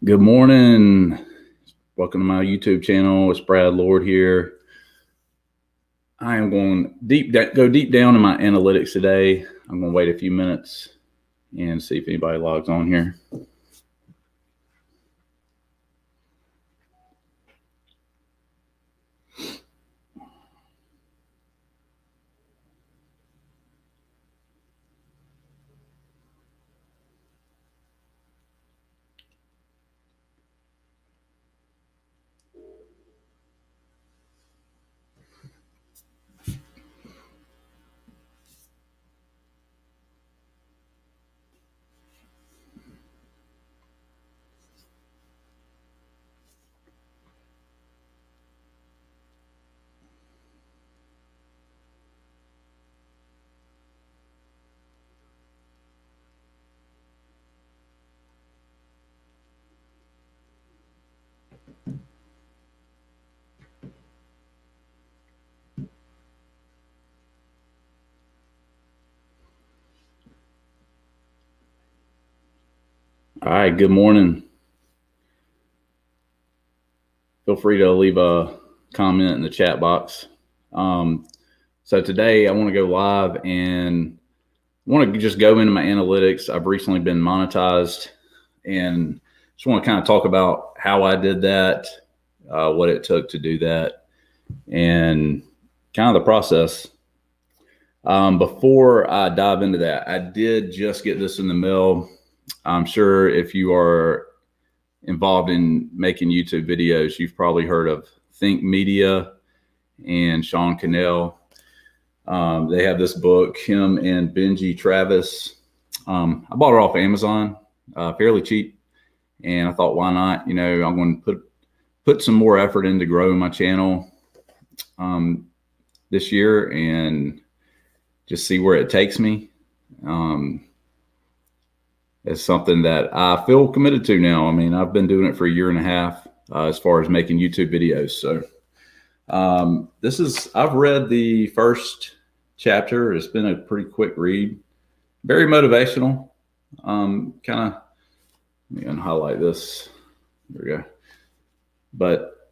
Good morning. Welcome to my YouTube channel. It's Brad Lord here. I am going go deep down in my analytics today. I'm going to wait a few minutes and see if anybody logs on here. All right, good morning. Feel free to leave a comment in the chat box. So today I want to go live and want to just go into my analytics. I've recently been monetized and just want to kind of talk about how I did that, what it took to do that, and kind of the process. Before I dive into that, I did just get this in the mail. I'm sure if you are involved in making YouTube videos, you've probably heard of Think Media and Sean Cannell. They have this book, him and Benji Travis. I bought it off Amazon, fairly cheap. And I thought, why not? You know, I'm going to put some more effort into growing my channel this year and just see where it takes me. It's something that I feel committed to now. I mean, I've been doing it for a year and a half as far as making YouTube videos. So I've read the first chapter. It's been a pretty quick read, very motivational. Kind of, let me highlight this. There we go. But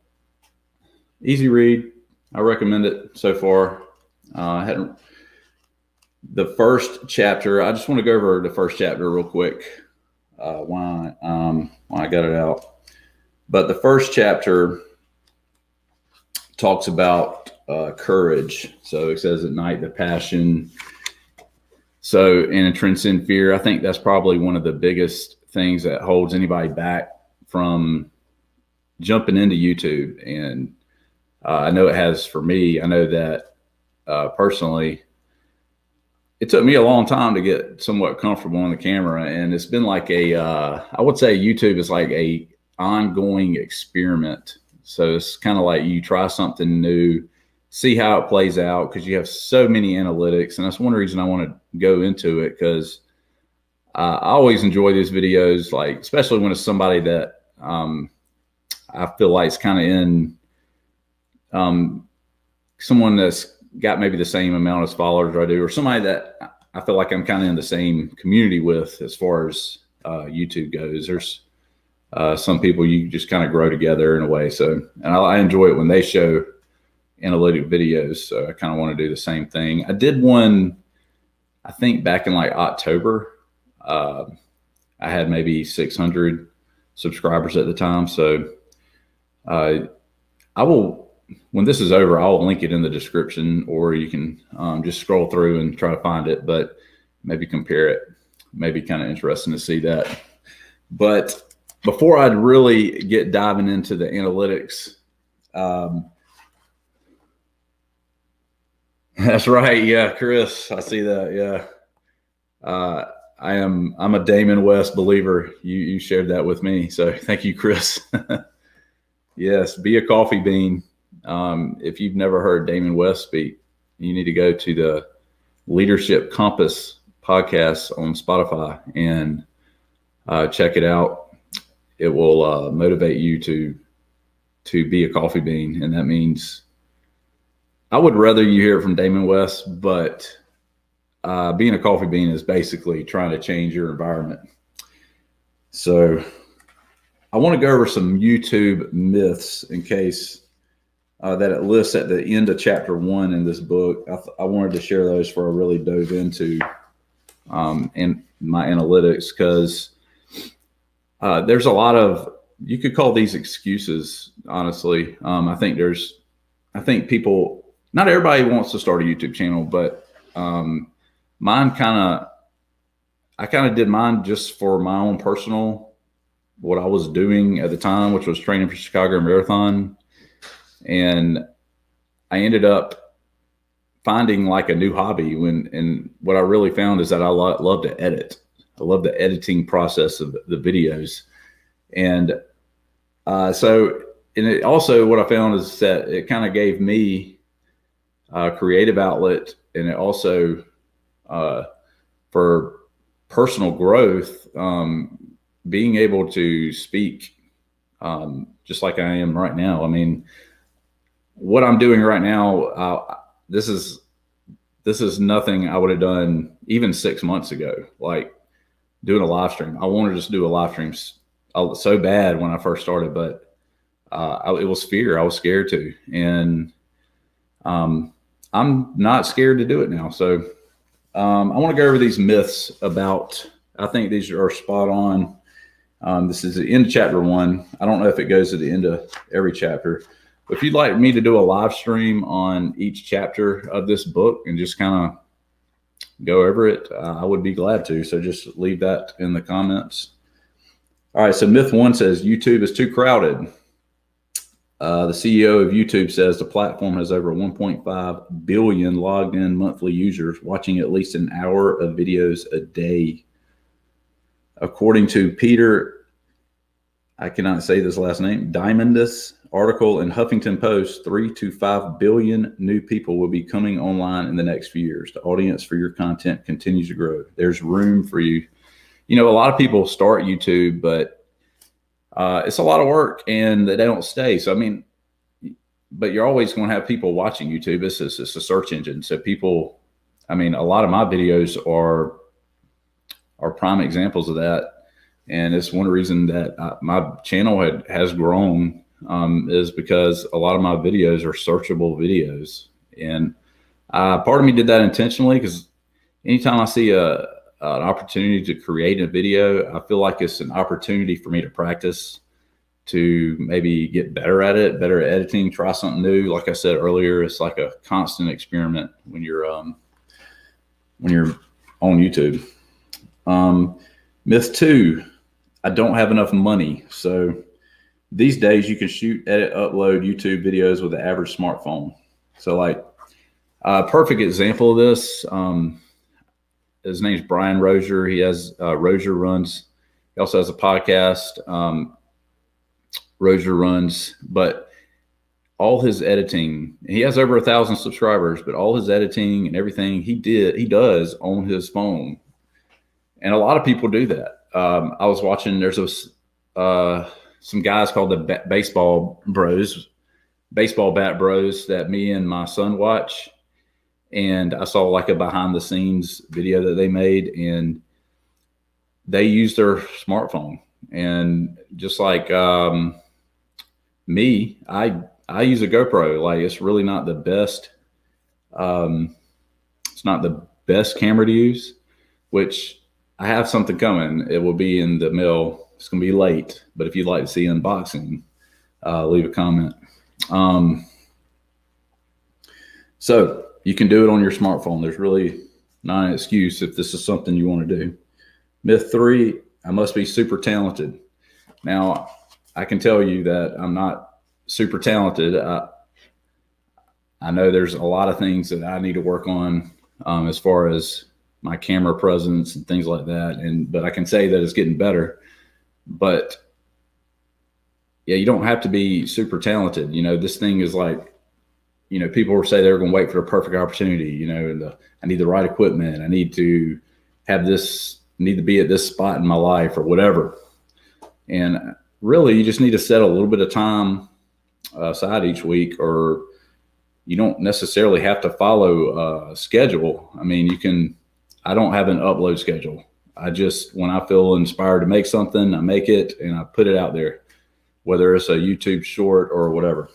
easy read. I recommend it so far. The first chapter, I just want to go over the first chapter real quick when I got it out. But the first chapter talks about courage. So it says ignite the passion. So, and transcend fear. I think that's probably one of the biggest things that holds anybody back from jumping into YouTube. And I know it has for me. I know that personally, it took me a long time to get somewhat comfortable on the camera. And it's been like I would say YouTube is like a ongoing experiment. So it's kind of like you try something new, see how it plays out, because you have so many analytics. And that's one reason I want to go into it, because I always enjoy these videos, like especially when it's somebody that I feel like is kind of in someone that's got maybe the same amount of followers I do, or somebody that I feel like I'm kind of in the same community with as far as YouTube goes. There's some people you just kind of grow together in a way. So, and I enjoy it when they show analytic videos. So I kind of want to do the same thing. I did one, I think back in like October. I had maybe 600 subscribers at the time. So I will, when this is over, I'll link it in the description, or you can just scroll through and try to find it, but maybe compare it. Maybe kind of interesting to see that. But before I'd really get diving into the analytics, that's right. Yeah, Chris, I see that. Yeah. I'm a Damon West believer. You shared that with me. So thank you, Chris. Yes. Be a coffee bean. If you've never heard Damon West speak, you need to go to the Leadership Compass podcast on Spotify and check it out. It will motivate you to be a coffee bean. And that means I would rather you hear it from Damon West, but being a coffee bean is basically trying to change your environment. So I want to go over some YouTube myths in case that it lists at the end of chapter 1 in this book. I wanted to share those before I really dove into in my analytics, because there's a lot of, you could call these excuses, honestly. I think people, not everybody wants to start a YouTube channel, but I kind of did mine just for my own personal, what I was doing at the time, which was training for Chicago Marathon. And I ended up finding like a new hobby and what I really found is that I love to edit. I love the editing process of the videos. And and it also, what I found is that it kind of gave me a creative outlet, and it also, for personal growth, being able to speak, just like I am right now. I mean, what I'm doing right now, this is nothing I would have done even 6 months ago, like doing a live stream. I wanted to just do a live stream so bad when I first started, but it was fear. I was scared to, and I'm not scared to do it now. So I want to go over these myths about, I think these are spot on. This is the end of chapter 1. I don't know if it goes to the end of every chapter, but if you'd like me to do a live stream on each chapter of this book and just kind of go over it, I would be glad to. So just leave that in the comments. All right. So myth 1 says YouTube is too crowded. The CEO of YouTube says the platform has over 1.5 billion logged in monthly users watching at least an hour of videos a day. According to Peter, I cannot say this last name, Diamondis article in Huffington Post, 3 to 5 billion new people will be coming online in the next few years. The audience for your content continues to grow. There's room for you. You know, a lot of people start YouTube, but it's a lot of work and they don't stay. So, I mean, but you're always going to have people watching YouTube. It's a search engine. So people, I mean, a lot of my videos are prime examples of that. And it's one reason that my channel has grown, is because a lot of my videos are searchable videos. And part of me did that intentionally, because anytime I see an opportunity to create a video, I feel like it's an opportunity for me to practice, to maybe get better at it, better at editing, try something new. Like I said earlier, it's like a constant experiment when you're on YouTube. Myth 2, I don't have enough money. So these days you can shoot, edit, upload YouTube videos with the average smartphone. So like a perfect example of this, his name's Brian Rozier. He has Rozier Runs. He also has a podcast. Rozier Runs, but all his editing, he has over 1,000 subscribers, but all his editing and everything he does on his phone. And a lot of people do that. I was watching, there's some guys called the Baseball Bat Bros that me and my son watch. And I saw like a behind the scenes video that they made, and they use their smartphone. And just like me, I use a GoPro. Like, it's really not the best. It's not the best camera to use, which I have something coming. It will be in the mail. It's going to be late, but if you'd like to see unboxing, leave a comment. So you can do it on your smartphone. There's really not an excuse if this is something you want to do. Myth 3, I must be super talented. Now, I can tell you that I'm not super talented. I know there's a lot of things that I need to work on, as far as my camera presence and things like that. But I can say that it's getting better. But yeah, you don't have to be super talented. You know, this thing is like, you know, people will say they're going to wait for the perfect opportunity. You know, I need the right equipment. I need to have this, need to be at this spot in my life or whatever. And really, you just need to set a little bit of time aside each week, or you don't necessarily have to follow a schedule. I mean, I don't have an upload schedule. I just, when I feel inspired to make something, I make it and I put it out there, whether it's a YouTube short or whatever.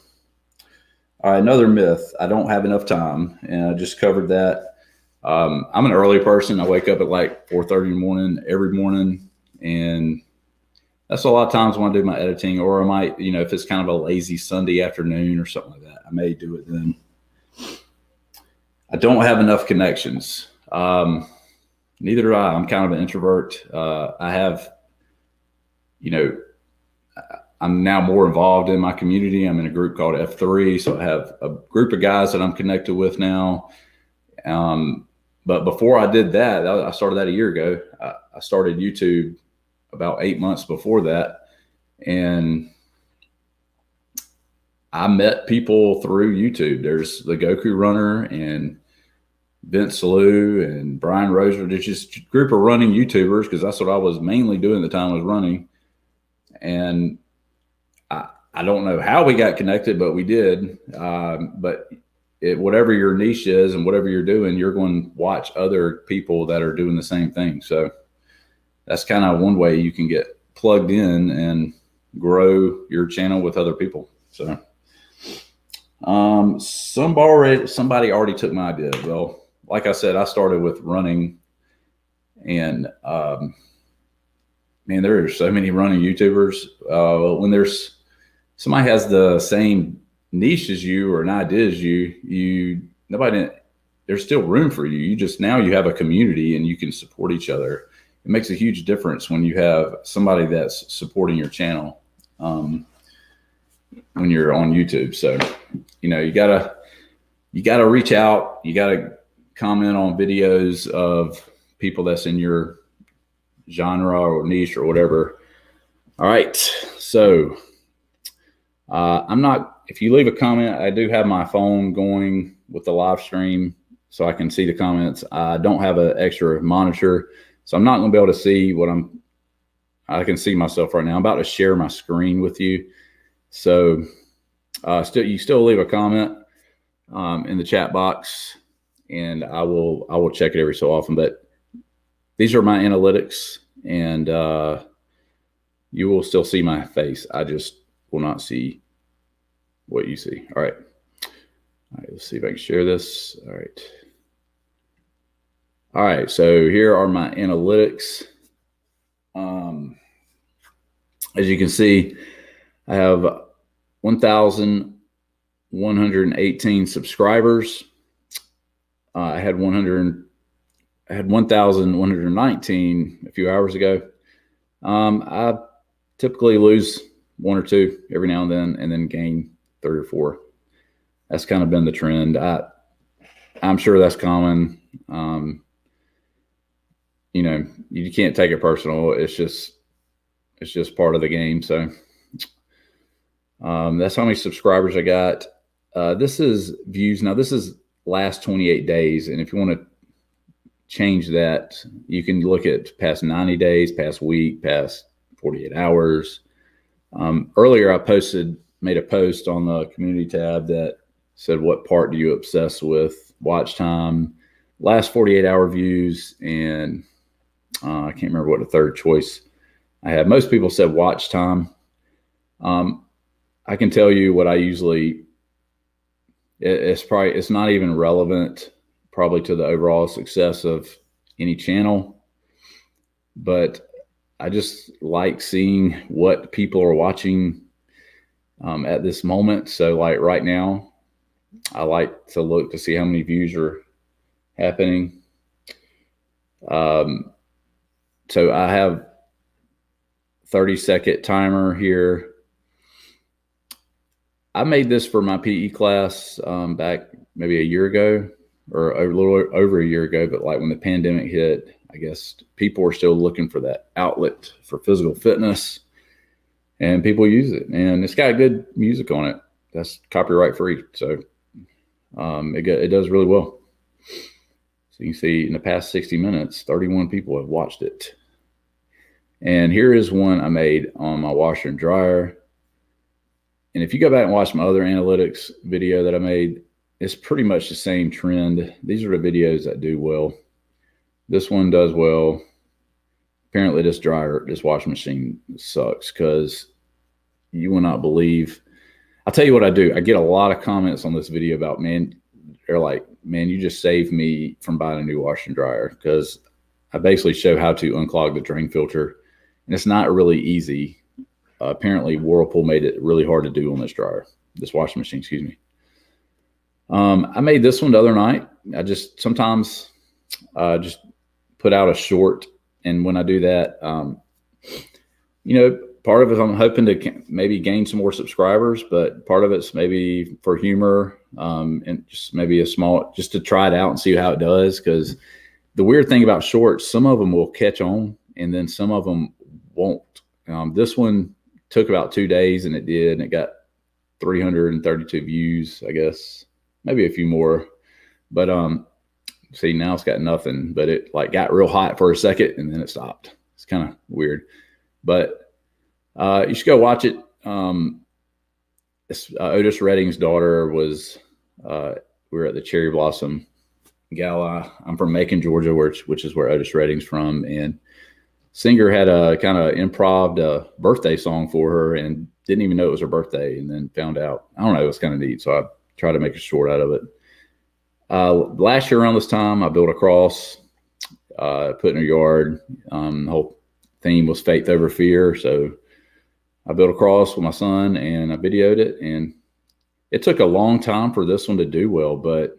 All right, another myth: I don't have enough time, and I just covered that. I'm an early person. I wake up at like 4:30 in the morning every morning, and that's a lot of times when I do my editing, or I might, if it's kind of a lazy Sunday afternoon or something like that, I may do it then. I don't have enough connections. Neither do I. I'm kind of an introvert. I have, I'm now more involved in my community. I'm in a group called F3. So I have a group of guys that I'm connected with now. But before I did that, I started that a year ago. I started YouTube about 8 months before that. And I met people through YouTube. There's the Goku Runner and Vince Lou and Brian Roser. There's just a group of running YouTubers, because that's what I was mainly doing at the time, was running. And I don't know how we got connected, but we did. But whatever your niche is and whatever you're doing, you're going to watch other people that are doing the same thing. So that's kind of one way you can get plugged in and grow your channel with other people. So somebody already took my idea. Well, like I said, I started with running, and man, there are so many running YouTubers. When somebody has the same niche as you or an idea as there's still room for you. Now you have a community and you can support each other. It makes a huge difference when you have somebody that's supporting your channel when you're on YouTube. So, you gotta reach out. You gotta comment on videos of people that's in your genre or niche or whatever. All right. So if you leave a comment, I do have my phone going with the live stream so I can see the comments. I don't have an extra monitor, so I'm not going to be able to see I can see myself right now. I'm about to share my screen with you. So you still leave a comment in the chat box, and I will check it every so often. But these are my analytics, and you will still see my face. I just will not see what you see. All right. Let's see if I can share this. All right. So here are my analytics. As you can see, I have 1,118 subscribers. I had 1,119 a few hours ago. I typically lose one or two every now and then gain 3 or 4. That's kind of been the trend. I'm sure that's common. You can't take it personal. It's just part of the game. So that's how many subscribers I got. This is views. Now this is last 28 days. And if you want to change that, you can look at past 90 days, past week, past 48 hours. Earlier I made a post on the community tab that said, what part do you obsess with? Watch time, last 48-hour views, and I can't remember what the third choice I had. Most people said watch time. I can tell you what I usually, it's not even relevant probably to the overall success of any channel, but I just like seeing what people are watching at this moment. So like right now, I like to look to see how many views are happening. So I have 30-second timer here. I made this for my PE class back maybe a year ago, or a little over a year ago. But like when the pandemic hit, I guess people are still looking for that outlet for physical fitness, and people use it. And it's got good music on it. That's copyright free. So it does really well. So you can see in the past 60 minutes, 31 people have watched it. And here is one I made on my washer and dryer. And if you go back and watch my other analytics video that I made, it's pretty much the same trend. These are the videos that do well. This one does well. apparently this washing machine sucks, because you will not believe. I'll tell you what I do. I get a lot of comments on this video about, man, they're like, man, you just saved me from buying a new washer and dryer, because I basically show how to unclog the drain filter, and it's not really easy. Apparently Whirlpool made it really hard to do on this washing machine, excuse me. I made this one the other night. I just sometimes just put out a short, and when I do that, part of it I'm hoping to maybe gain some more subscribers, but part of it's maybe for humor, and just maybe just to try it out and see how it does. Because the weird thing about shorts, some of them will catch on and then some of them won't. This one took about 2 days, and it did, and it got 332 views, I guess, maybe a few more. But see, now it's got nothing, but it like got real hot for a second and then it stopped. It's kind of weird, but you should go watch it. Otis Redding's daughter was, we were at the Cherry Blossom Gala. I'm from Macon, Georgia, which is where Otis Redding's from. And singer had a kind of improv birthday song for her and didn't even know it was her birthday, and then found out. I don't know, it was kind of neat. So I tried to make a short out of it. Last year around this time, I built a cross, put in a yard. The whole theme was faith over fear. So I built a cross with my son and I videoed it, and it took a long time for this one to do well, but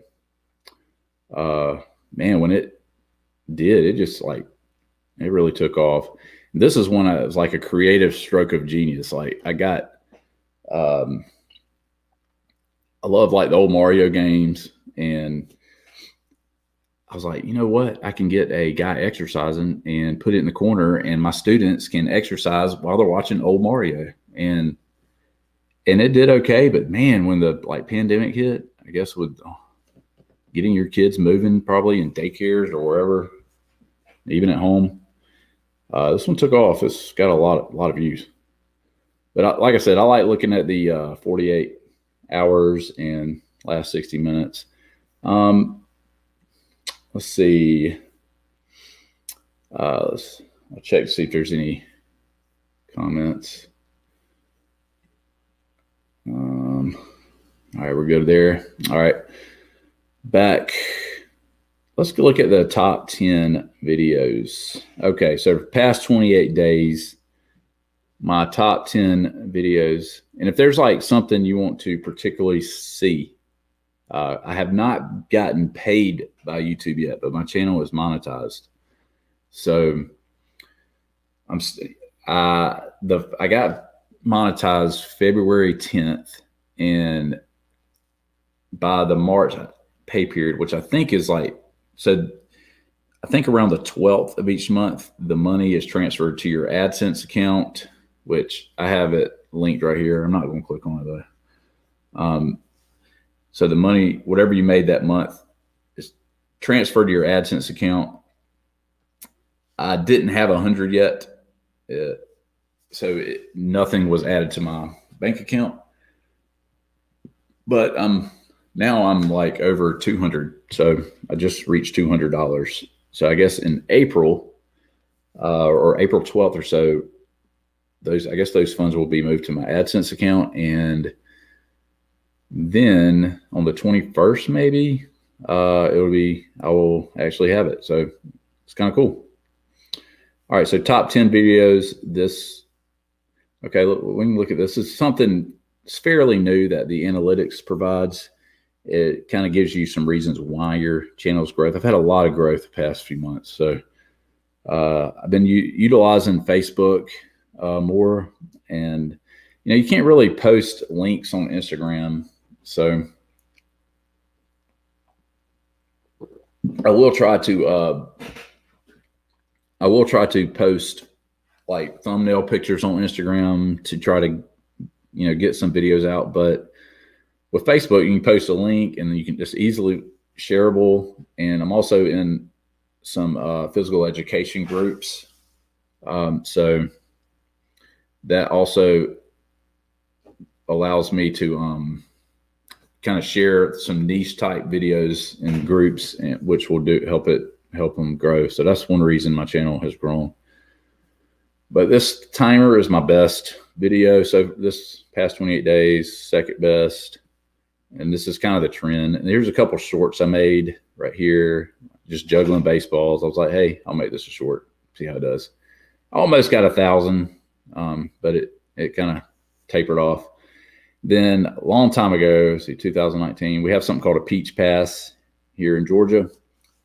man, when it did, it just like, it really took off. This is one it was like a creative stroke of genius. Like I love like the old Mario games, and I was like, you know what? I can get a guy exercising and put it in the corner, and my students can exercise while they're watching old Mario. And it did okay. But man, when the pandemic hit, I guess with getting your kids moving probably in daycares or wherever, even at home, this one took off. It's got a lot of views. But like I said, I like looking at the 48 hours and last 60 minutes. Let's see. I'll check to see if there's any comments. All right, we're good there. All right, back. Let's go look at the top 10 videos. Okay, so for the past 28 days, my top 10 videos. And if there's like something you want to particularly see, I have not gotten paid by YouTube yet, but my channel is monetized. So I got monetized February 10th, and by the March pay period, which I think is like, so I think around the 12th of each month, the money is transferred to your AdSense account, which I have it linked right here. I'm not going to click on it though. So the money, whatever you made that month, is transferred to your AdSense account. I didn't have 100 yet, so nothing was added to my bank account. But now I'm like over 200, so I just reached $200. So I guess in April or April 12th or so, those funds will be moved to my AdSense account, and then on the 21st, maybe I will actually have it. So it's kind of cool. All right. So top 10 videos. Okay. We can look at this. It's something it's fairly new that the analytics provides. It kind of gives you some reasons why your channel's growth. I've had a lot of growth the past few months. So I've been utilizing Facebook more, and you can't really post links on Instagram. So I will try to post like thumbnail pictures on Instagram to try to, get some videos out. But with Facebook, you can post a link and you can just easily shareable. And I'm also in some physical education groups. So that also allows me to kind of share some niche type videos in groups, which will help them grow. So that's one reason my channel has grown. But this timer is my best video. So this past 28 days, second best. And this is kind of the trend. And here's a couple shorts I made right here, just juggling baseballs. I was like, hey, I'll make this a short, see how it does. I almost got 1,000, but it kind of tapered off. Then a long time ago, see, 2019, we have something called a Peach Pass here in Georgia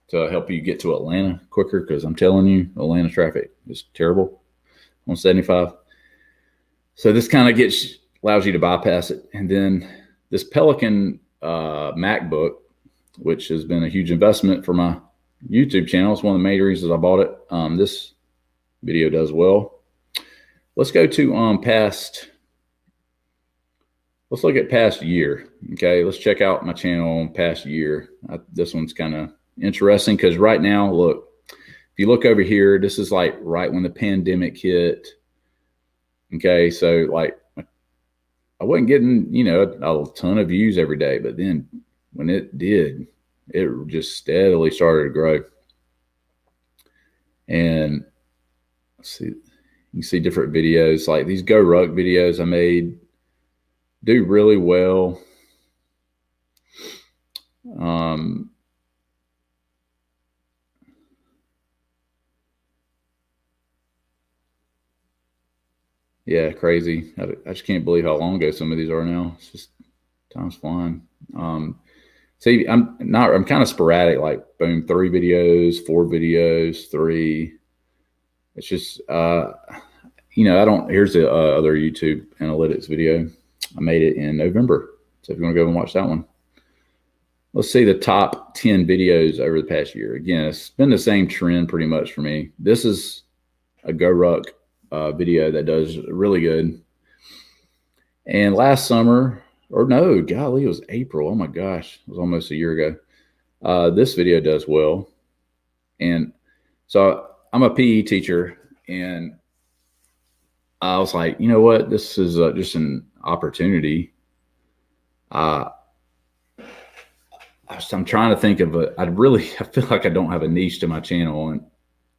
to help you get to Atlanta quicker, because I'm telling you, Atlanta traffic is terrible on 75. So this kind of allows you to bypass it. And then this Pelican MacBook, which has been a huge investment for my YouTube channel. It's one of the main reasons I bought it. This video does well. Let's go to let's look at past year. Okay, let's check out my channel on past year. This one's kind of interesting because right now, look, if you look over here, this is like right when the pandemic hit. Okay, so like I wasn't getting, a ton of views every day, but then when it did, it just steadily started to grow. And let's see, you can see different videos, like these Go Ruck videos I made do really well. Yeah, crazy. I just can't believe how long ago some of these are now. It's just time's flying. See, I'm kind of sporadic, like boom, 3 videos, 4 videos, 3. It's just, here's the other YouTube analytics video. I made it in November. So if you want to go and watch that one. Let's see the top 10 videos over the past year. Again, it's been the same trend pretty much for me. This is a Go Ruck video that does really good. And last summer, or no, golly, it was April. Oh my gosh, it was almost a year ago. This video does well. And so I'm a PE teacher, and I was like, you know what? This is just an opportunity. I'm trying to think of I feel like I don't have a niche to my channel.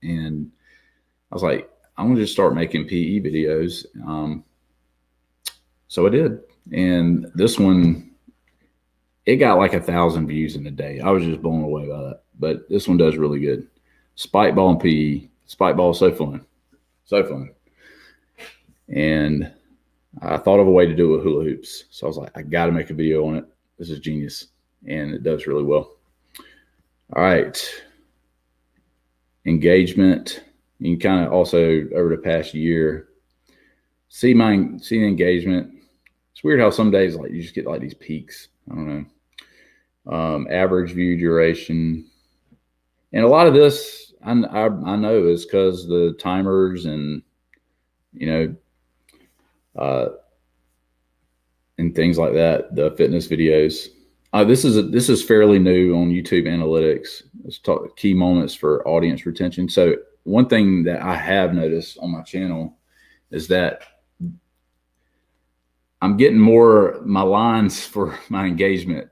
And I was like, I'm going to just start making PE videos. So I did. And this one, it got like 1,000 views in a day. I was just blown away by that. But this one does really good. Spike ball and PE. Spike ball is so fun. So fun. And I thought of a way to do it with hula hoops. So I was like, I got to make a video on it. This is genius. And it does really well. All right. Engagement. You can kind of also, over the past year, see the engagement. It's weird how some days like you just get like these peaks. I don't know. Average view duration. And a lot of this I know is because the timers and, and things like that, the fitness videos. This is fairly new on YouTube analytics. Let's talk key moments for audience retention. So one thing that I have noticed on my channel is that I'm getting more my lines for my engagement.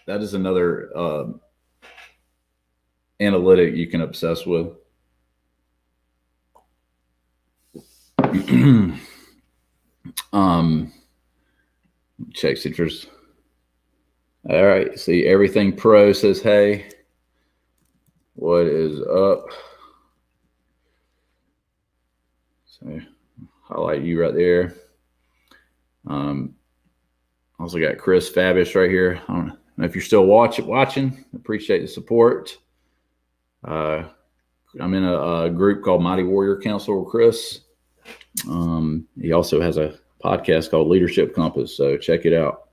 That is another analytic you can obsess with. Check citrus. All right, see, everything pro says, hey, what is up? So highlight you right there. Also got Chris Fabish right here. I don't know if you're still watching. Appreciate the support. I'm in a group called Mighty Warrior Council with Chris. He also has a podcast called Leadership Compass, so check it out.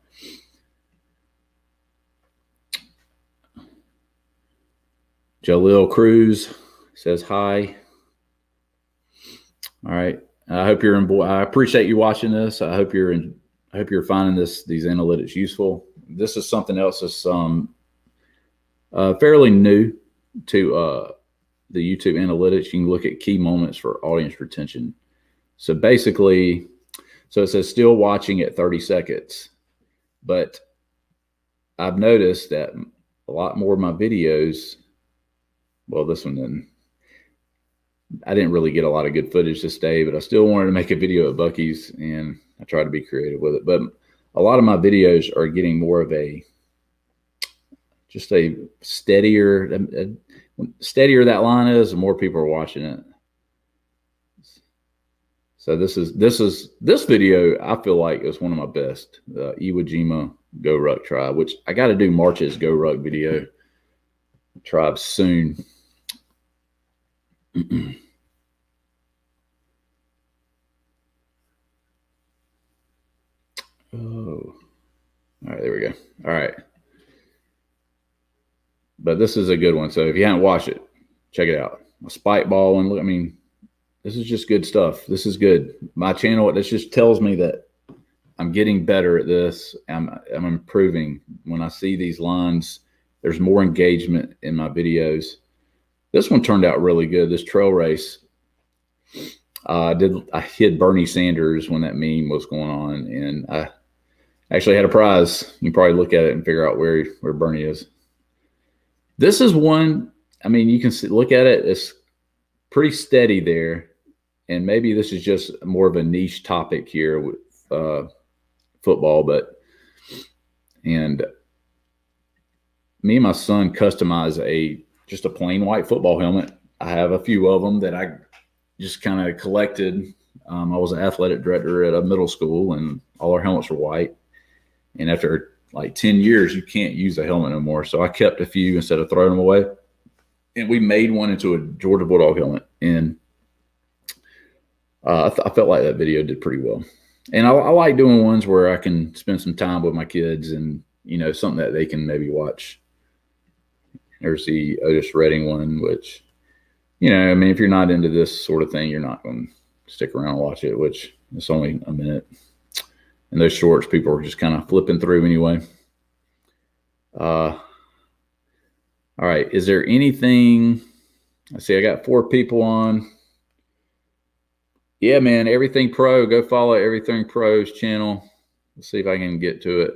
Jalil Cruz says hi. All right. I hope you're I appreciate you watching this. I hope you're finding these analytics useful. This is something else that's fairly new to the YouTube analytics. You can look at key moments for audience retention. So basically, it says still watching at 30 seconds, but I've noticed that a lot more of my videos, well, this one didn't, I didn't really get a lot of good footage this day, but I still wanted to make a video at Buc-ee's, and I tried to be creative with it. But a lot of my videos are getting more of just a steadier that line is, the more people are watching it. So this video, I feel like is one of my best, the Iwo Jima Go Ruck Tribe, which I got to do March's Go Ruck video tribe soon. Oh, all right, there we go. All right. But this is a good one. So if you haven't watched it, check it out. A spike ball, and look, I mean, this is just good stuff. This is good. My channel, this just tells me that I'm getting better at this. I'm improving. When I see these lines, there's more engagement in my videos. This one turned out really good. This trail race. I hit Bernie Sanders when that meme was going on, and I actually had a prize. You can probably look at it and figure out where Bernie is. This is one, I mean, you can look at it. It's pretty steady there. And maybe this is just more of a niche topic here with football, and me and my son customized just a plain white football helmet. I have a few of them that I just kind of collected. I was an athletic director at a middle school, and all our helmets were white. And after like 10 years, you can't use a helmet no more. So I kept a few instead of throwing them away. And we made one into a Georgia Bulldog helmet. And I felt like that video did pretty well. And I like doing ones where I can spend some time with my kids and, you know, something that they can maybe watch. There's the Otis Redding one, which, you know, I mean, if you're not into this sort of thing, you're not going to stick around and watch it, which it's only a minute. And those shorts, people are just kind of flipping through anyway. All right. Is there anything? I see I got 4 people on. Yeah, man, Everything Pro. Go follow Everything Pro's channel. Let's see if I can get to it.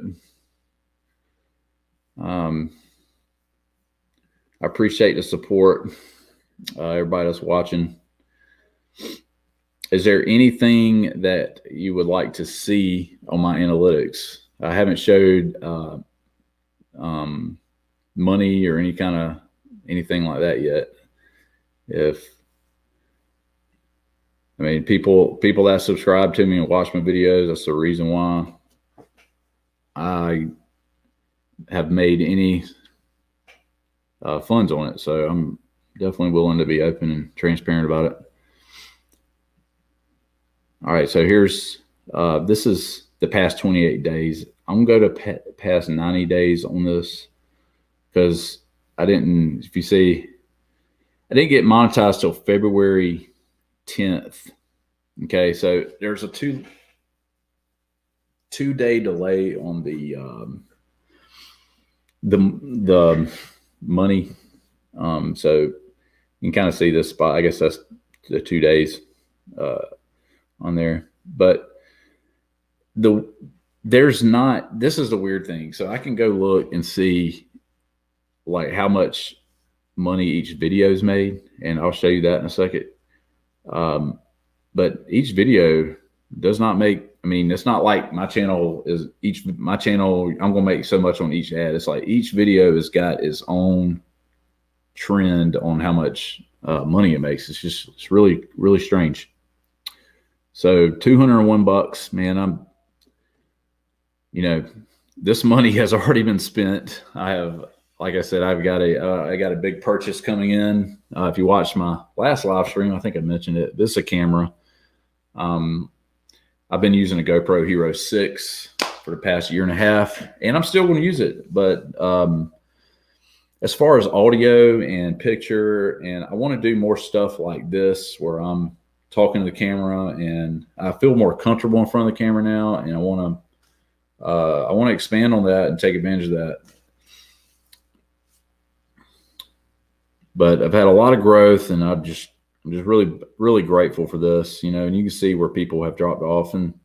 I appreciate the support, everybody that's watching. Is there anything that you would like to see on my analytics? I haven't showed money or anything like that yet. I mean, people that subscribe to me and watch my videos, that's the reason why I have made any funds on it. So I'm definitely willing to be open and transparent about it. All right, so here's this is the past 28 days. I'm going to go to past 90 days on this because if you see, I didn't get monetized till February 10th. Okay, so there's a two-day delay on the money. So you can kind of see this spot. I guess that's the 2 days on there. But this is the weird thing. So I can go look and see like how much money each video's made, and I'll show you that in a second. But each video does not make, I mean, it's not like my channel, I'm going to make so much on each ad. It's like each video has got its own trend on how much money it makes. It's really, really strange. So $201, man, this money has already been spent. Like I said, I got a big purchase coming in. If you watched my last live stream, I think I mentioned it. This is a camera. I've been using a GoPro Hero 6 for the past year and a half, and I'm still going to use it. But as far as audio and picture, and I want to do more stuff like this where I'm talking to the camera, and I feel more comfortable in front of the camera now, and I want to expand on that and take advantage of that. But I've had a lot of growth, and I'm just really, really grateful for this, and you can see where people have dropped off. And,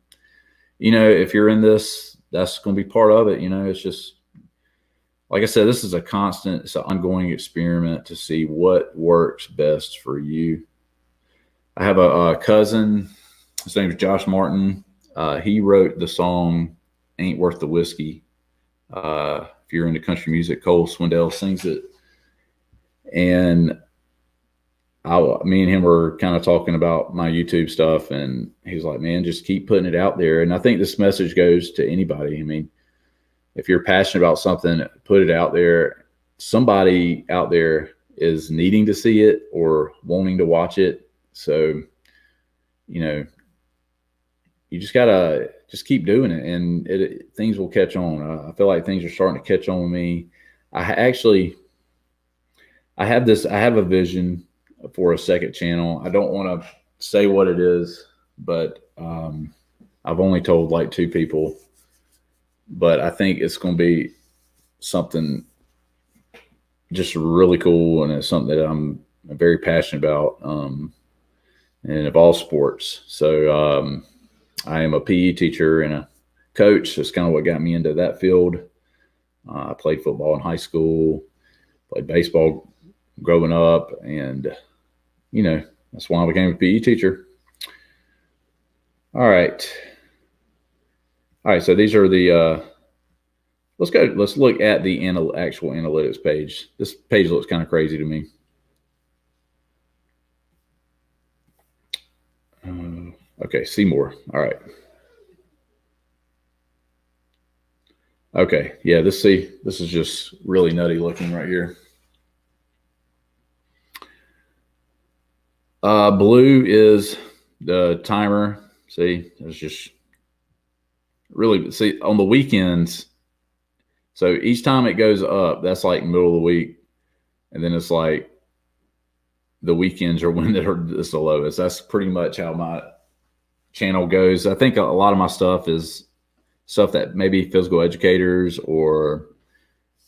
if you're in this, that's going to be part of it. It's just, like I said, this is it's an ongoing experiment to see what works best for you. I have a cousin. His name is Josh Martin. He wrote the song "Ain't Worth the Whiskey." If you're into country music, Cole Swindell sings it, and me and him were kind of talking about my YouTube stuff, and he's like, "Man, just keep putting it out there." And I think this message goes to anybody. I mean, if you're passionate about something, put it out there. Somebody out there is needing to see it or wanting to watch it. So, you just gotta just keep doing it, and things will catch on. I feel like things are starting to catch on with me. I have a vision for a second channel. I don't want to say what it is, but I've only told like 2 people, but I think it's going to be something just really cool, and it's something that I'm very passionate about, and of all sports. So I am a PE teacher and a coach. That's kind of what got me into that field. I played football in high school, played baseball growing up, and that's why I became a PE teacher. All right. So these are the let's look at the actual analytics page. This page looks kind of crazy to me. Okay, see more. All right. Okay, yeah, this is just really nutty looking right here. Blue is the timer. See, it's just really, see, on the weekends. So each time it goes up, that's like middle of the week, and then it's like the weekends are when they're the lowest. That's pretty much how my channel goes. I think a lot of my stuff is stuff that maybe physical educators or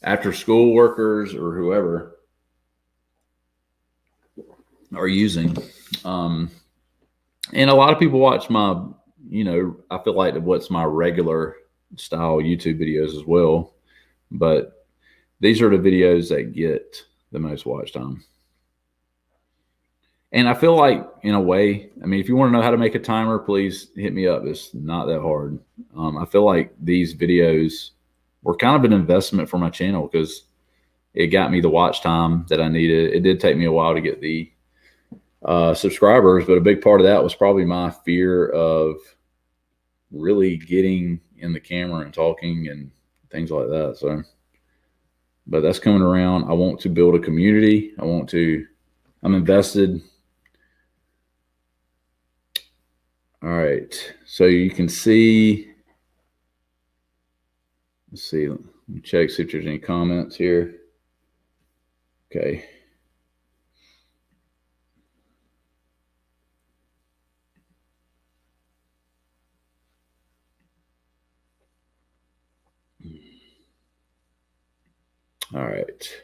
after school workers or whoever are using. And a lot of people watch my, I feel like what's my regular style YouTube videos as well. But these are the videos that get the most watch time. And I feel like, in a way, I mean, if you want to know how to make a timer, please hit me up. It's not that hard. I feel like these videos were kind of an investment for my channel because it got me the watch time that I needed. It did take me a while to get the subscribers, but a big part of that was probably my fear of really getting in the camera and talking and things like that. So, but that's coming around. I want to build a community. I'm invested. All right. So you can see, let's see, let me check, see if there's any comments here. Okay. All right.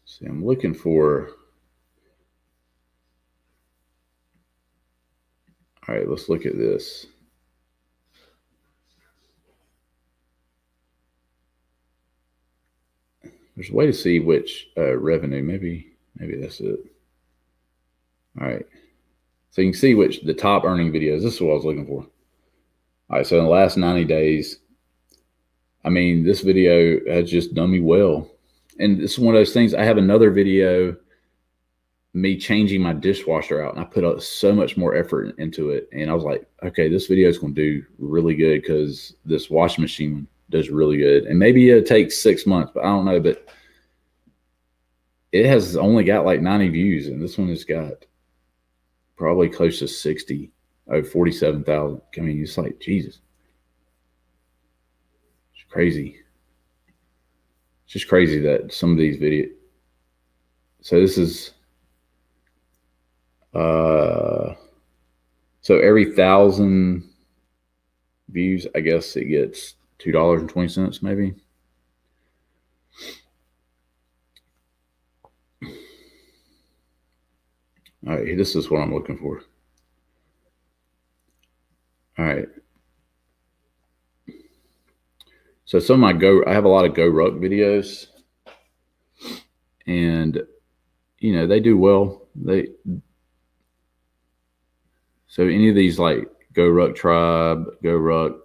See, I'm looking for. All right, let's look at this. There's a way to see which revenue. Maybe that's it. All right. So you can see which the top earning videos. This is what I was looking for. All right. So in the last 90 days, I mean, this video has just done me well. And this is one of those things. I have another video, me changing my dishwasher out, and I put so much more effort into it. And I was like, okay, this video is going to do really good because this washing machine does really good. And maybe it takes 6 months, but I don't know. But it has only got like 90 views, and this one has got probably close to 60, 47,000. I mean, it's like, Jesus. It's crazy. It's just crazy that some of these videos. So this is, so every 1,000 views, I guess it gets $2.20 maybe. All right, this is what I'm looking for. All right. So I have a lot of Go Ruck videos, and they do well. So any of these like Go Ruck Tribe, Go Ruck,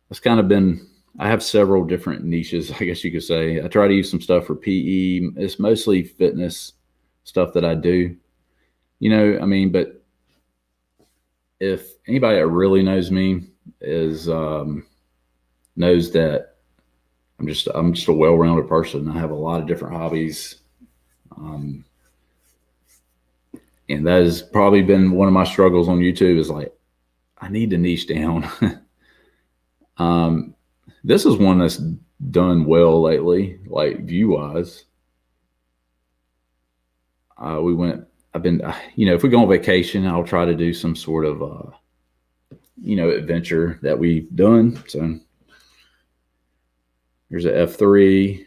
that's kind of been, I have several different niches, I guess you could say. I try to use some stuff for PE. It's mostly fitness stuff that I do. But if anybody that really knows me knows that I'm just a well-rounded person. I have a lot of different hobbies. And that has probably been one of my struggles on YouTube is like, I need to niche down. This is one that's done well lately, like view-wise. If we go on vacation, I'll try to do some sort of, adventure that we've done. So here's an F3.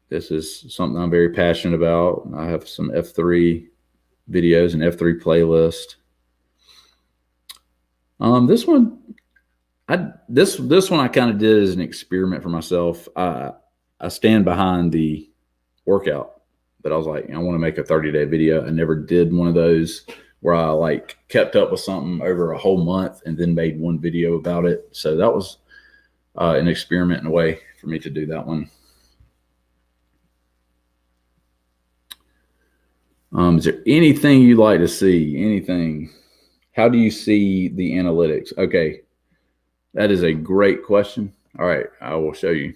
This is something I'm very passionate about. I have some F3 videos and F3 playlist. This one I kind of did as an experiment for myself. I stand behind the workout, but I was like, I want to make a 30-day video. I never did one of those where I like kept up with something over a whole month and then made one video about it. So that was an experiment in a way for me to do that one. Is there anything you'd like to see? Anything? How do you see the analytics? Okay, that is a great question. All right, I will show you.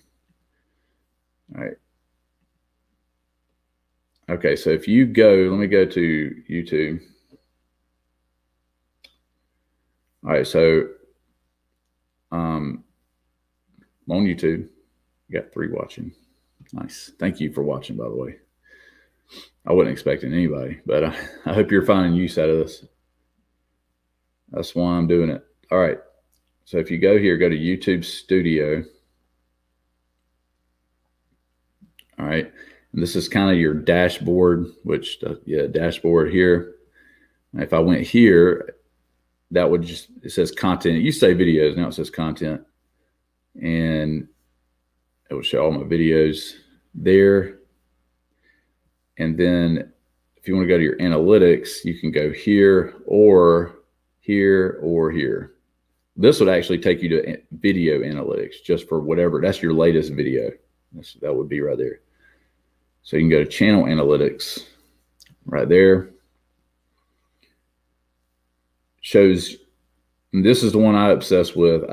All right. Okay, so if you go, let me go to YouTube. All right, so on YouTube, you got 3 watching. Nice. Thank you for watching, by the way. I wasn't expecting anybody, but I hope you're finding use out of this. That's why I'm doing it. All right. So if you go here, go to YouTube Studio. All right. And this is kind of your dashboard, dashboard here. And if I went here, that would it says content. It used to say videos. Now it says content. And it will show all my videos there. And then if you want to go to your analytics, you can go here or here or here. This would actually take you to video analytics just for whatever. That's your latest video. That would be right there. So you can go to channel analytics right there. Shows, and this is the one I obsess with.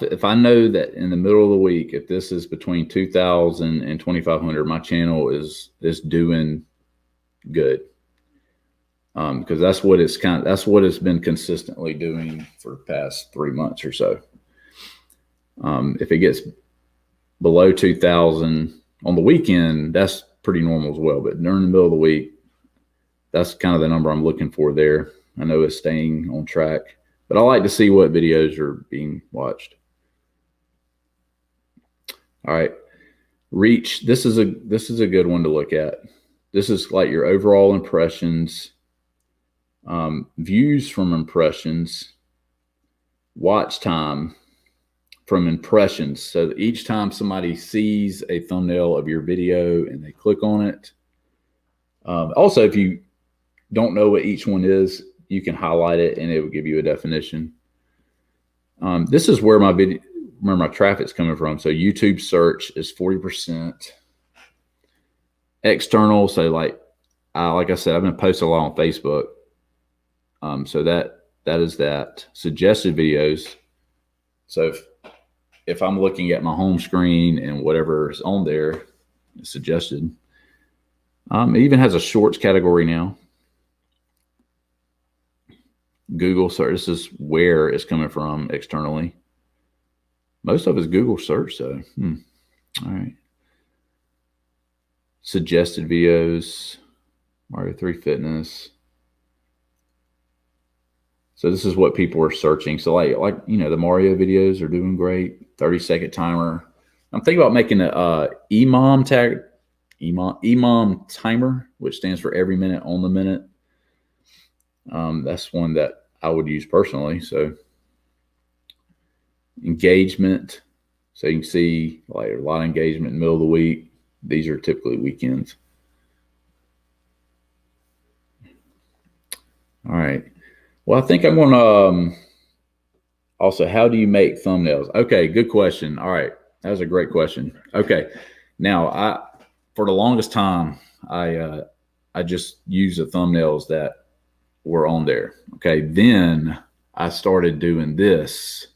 If I know that in the middle of the week, if this is between 2,000 and 2,500, my channel is doing good. Because that's what it's been consistently doing for the past 3 months or so. If it gets below 2,000 on the weekend, that's pretty normal as well. But during the middle of the week, that's kind of the number I'm looking for there. I know it's staying on track, but I like to see what videos are being watched. All right, reach. This is a good one to look at. This is like your overall impressions, views from impressions, watch time from impressions. So each time somebody sees a thumbnail of your video and they click on it. Also, if you don't know what each one is, you can highlight it and it will give you a definition. This is where my traffic's coming from. So YouTube search is 40%. External, so like I said, I've been posting a lot on Facebook. So that is that. Suggested videos. So if I'm looking at my home screen and whatever is on there is suggested. It even has a shorts category now. Google search. This is where it's coming from externally. Most of it's Google search, though. All right. Suggested videos, Mario 3 Fitness. So this is what people are searching. So like the Mario videos are doing great. 30-second timer. I'm thinking about making a EMOM timer, which stands for every minute on the minute. That's one that I would use personally. So engagement. So you can see like a lot of engagement in the middle of the week. These are typically weekends. All right. Well, I think I'm going to also, how do you make thumbnails? Okay, good question. All right. That was a great question. Okay. Now, for the longest time, I just used the thumbnails that were on there. Okay. Then I started doing this.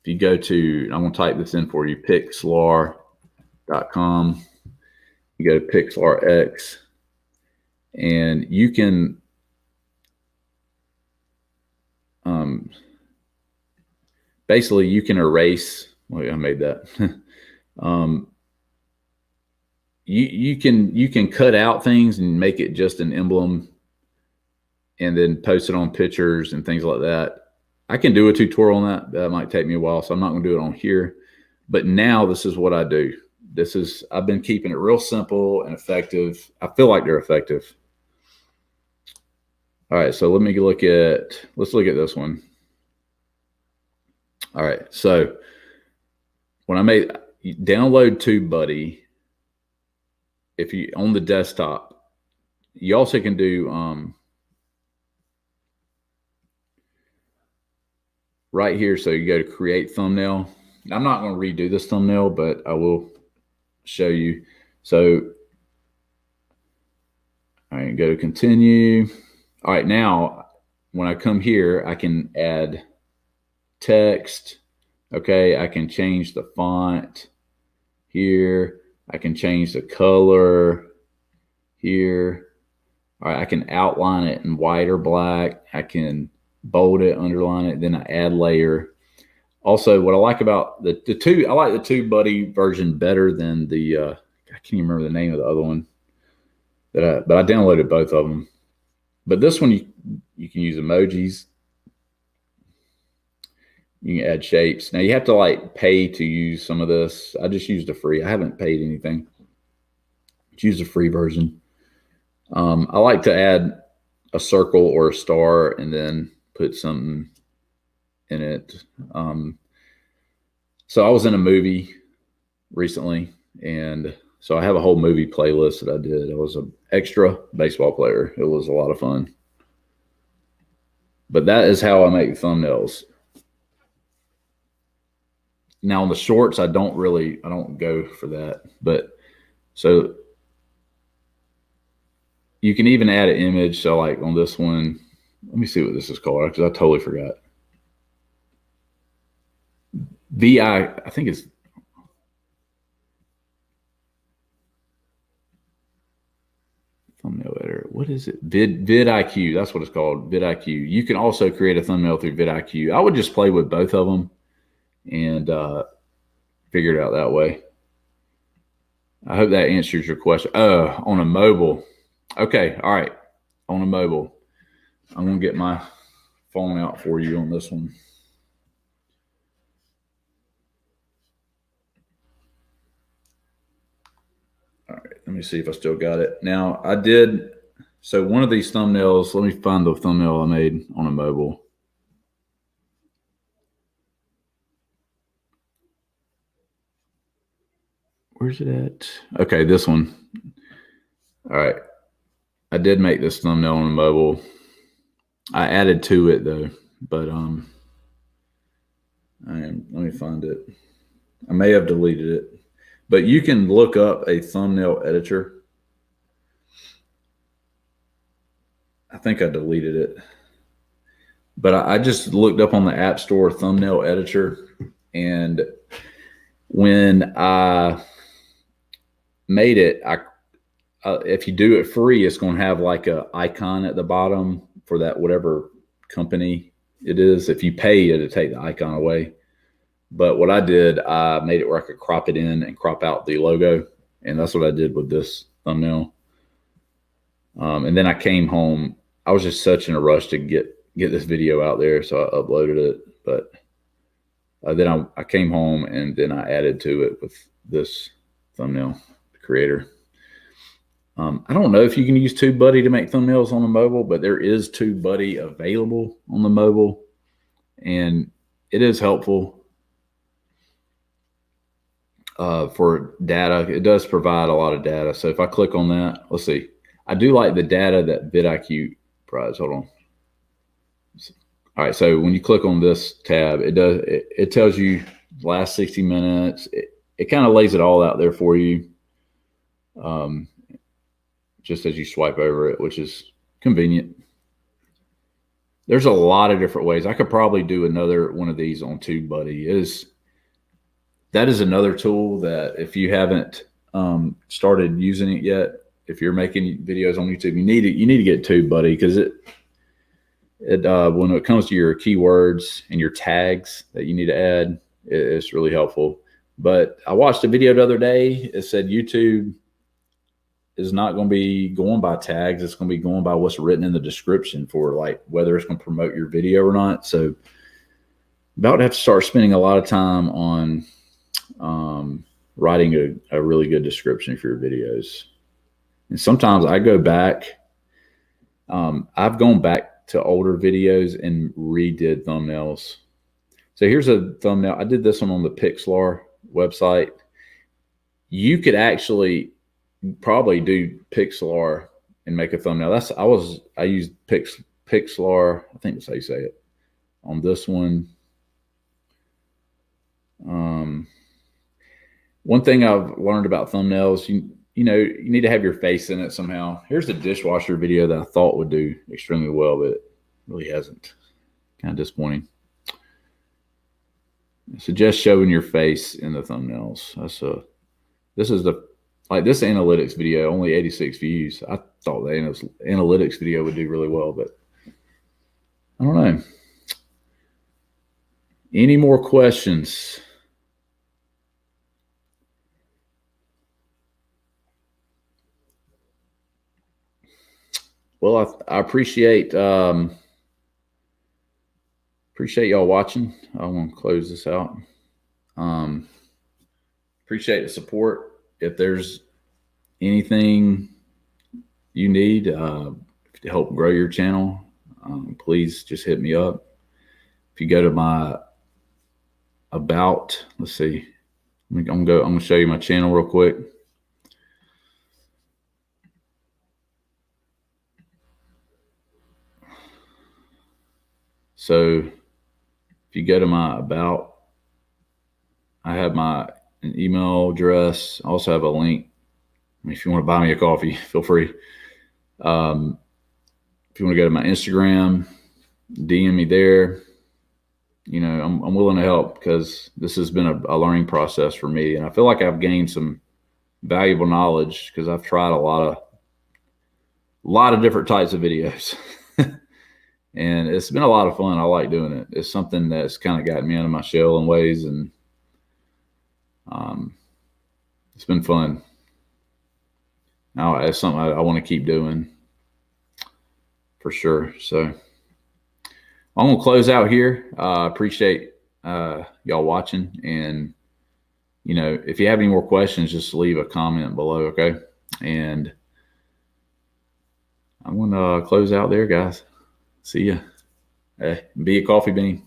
If you go to, I'm going to type this in for you, pixlr.com. You go to PixLRX, and you can basically you can erase. Wait, I made that. You can cut out things and make it just an emblem, and then post it on pictures and things like that. I can do a tutorial on that. That might take me a while, so I'm not going to do it on here. But now this is what I do. I've been keeping it real simple and effective. I feel like they're effective. All right, so let's look at this one. All right, so when download TubeBuddy, if you on the desktop, you also can do right here. So you go to create thumbnail. I'm not going to redo this thumbnail, but I will show you. So all right, go to continue. All right, now when I come here, I can add text. Okay, I can change the font here. I can change the color here. All right, I can outline it in white or black. I can bold it, underline it, then I add layer. Also, what I like about I like the TubeBuddy version better than the I can't even remember the name of the other one but I downloaded both of them. But this one you can use emojis. You can add shapes. Now you have to like pay to use some of this. I just used a free. I haven't paid anything. Just use the free version. I like to add a circle or a star and then put something in it. So I was in a movie recently, and so I have a whole movie playlist that I did. I was an extra baseball player. It was a lot of fun. But that is how I make thumbnails. Now on the shorts, I don't go for that. But so you can even add an image. So like on this one, let me see what this is called because I totally forgot. I think it's thumbnail editor. What is it? vidIQ. That's what it's called. vidIQ. You can also create a thumbnail through vidIQ. I would just play with both of them and figure it out that way. I hope that answers your question. On a mobile. Okay. All right. On a mobile. I'm going to get my phone out for you on this one. All right. Let me see if I still got it. Now, I did. So one of these thumbnails, let me find the thumbnail I made on a mobile. Where's it at? Okay, this one. All right. I did make this thumbnail on a mobile. I added to it though, but let me find it. I may have deleted it, but you can look up a thumbnail editor. I think I deleted it, but I just looked up on the App Store thumbnail editor, and when I made it, if you do it free, it's going to have like a icon at the bottom for that whatever company it is. If you pay, it'll take the icon away. But what I did, I made it where I could crop it in and crop out the logo, and that's what I did with this thumbnail. And then I came home. I was just such in a rush to get this video out there, so I uploaded it. But then I came home and then I added to it with this thumbnail creator. I don't know if you can use TubeBuddy to make thumbnails on the mobile, but there is TubeBuddy available on the mobile, and it is helpful for data. It does provide a lot of data. So if I click on that, let's see. I do like the data that vidIQ provides. Hold on. All right, so when you click on this tab, it tells you the last 60 minutes. It kind of lays it all out there for you, just as you swipe over it, which is convenient. There's a lot of different ways. I could probably do another one of these on TubeBuddy. That is another tool that if you haven't started using it yet, if you're making videos on YouTube, you need to get TubeBuddy, because when it comes to your keywords and your tags that you need to add, it's really helpful. But I watched a video the other day. It said YouTube is not going to be going by tags. It's going to be going by what's written in the description for like whether it's going to promote your video or not. So about to have to start spending a lot of time on writing a really good description for your videos. And sometimes I go back. I've gone back to older videos and redid thumbnails. So here's a thumbnail. I did this one on the Pixlr website. You could actually probably do Pixlr and make a thumbnail. I used Pixlr. I think that's how you say it on this one. One thing I've learned about thumbnails, you need to have your face in it somehow. Here's a dishwasher video that I thought would do extremely well, but it really hasn't. Kind of disappointing. I suggest showing your face in the thumbnails. This analytics video, only 86 views. I thought the analytics video would do really well, but I don't know. Any more questions? Well, I appreciate y'all watching. I want to close this out. Appreciate the support. If there's anything you need to help grow your channel, please just hit me up. If you go to my about, let's see, I'm gonna show you my channel real quick. So if you go to my about, I have an email address. I also have a link. If you want to buy me a coffee, feel free. If you want to go to my Instagram, DM me there. I'm willing to help, because this has been a learning process for me, and I feel like I've gained some valuable knowledge because I've tried a lot of different types of videos. And it's been a lot of fun. I like doing it. It's something that's kind of gotten me out of my shell in ways, and it's been fun. Now it's something I want to keep doing for sure. So I'm going to close out here. Appreciate y'all watching. And, if you have any more questions, just leave a comment below, okay? And I'm going to close out there, guys. See ya. Hey, be a coffee bean.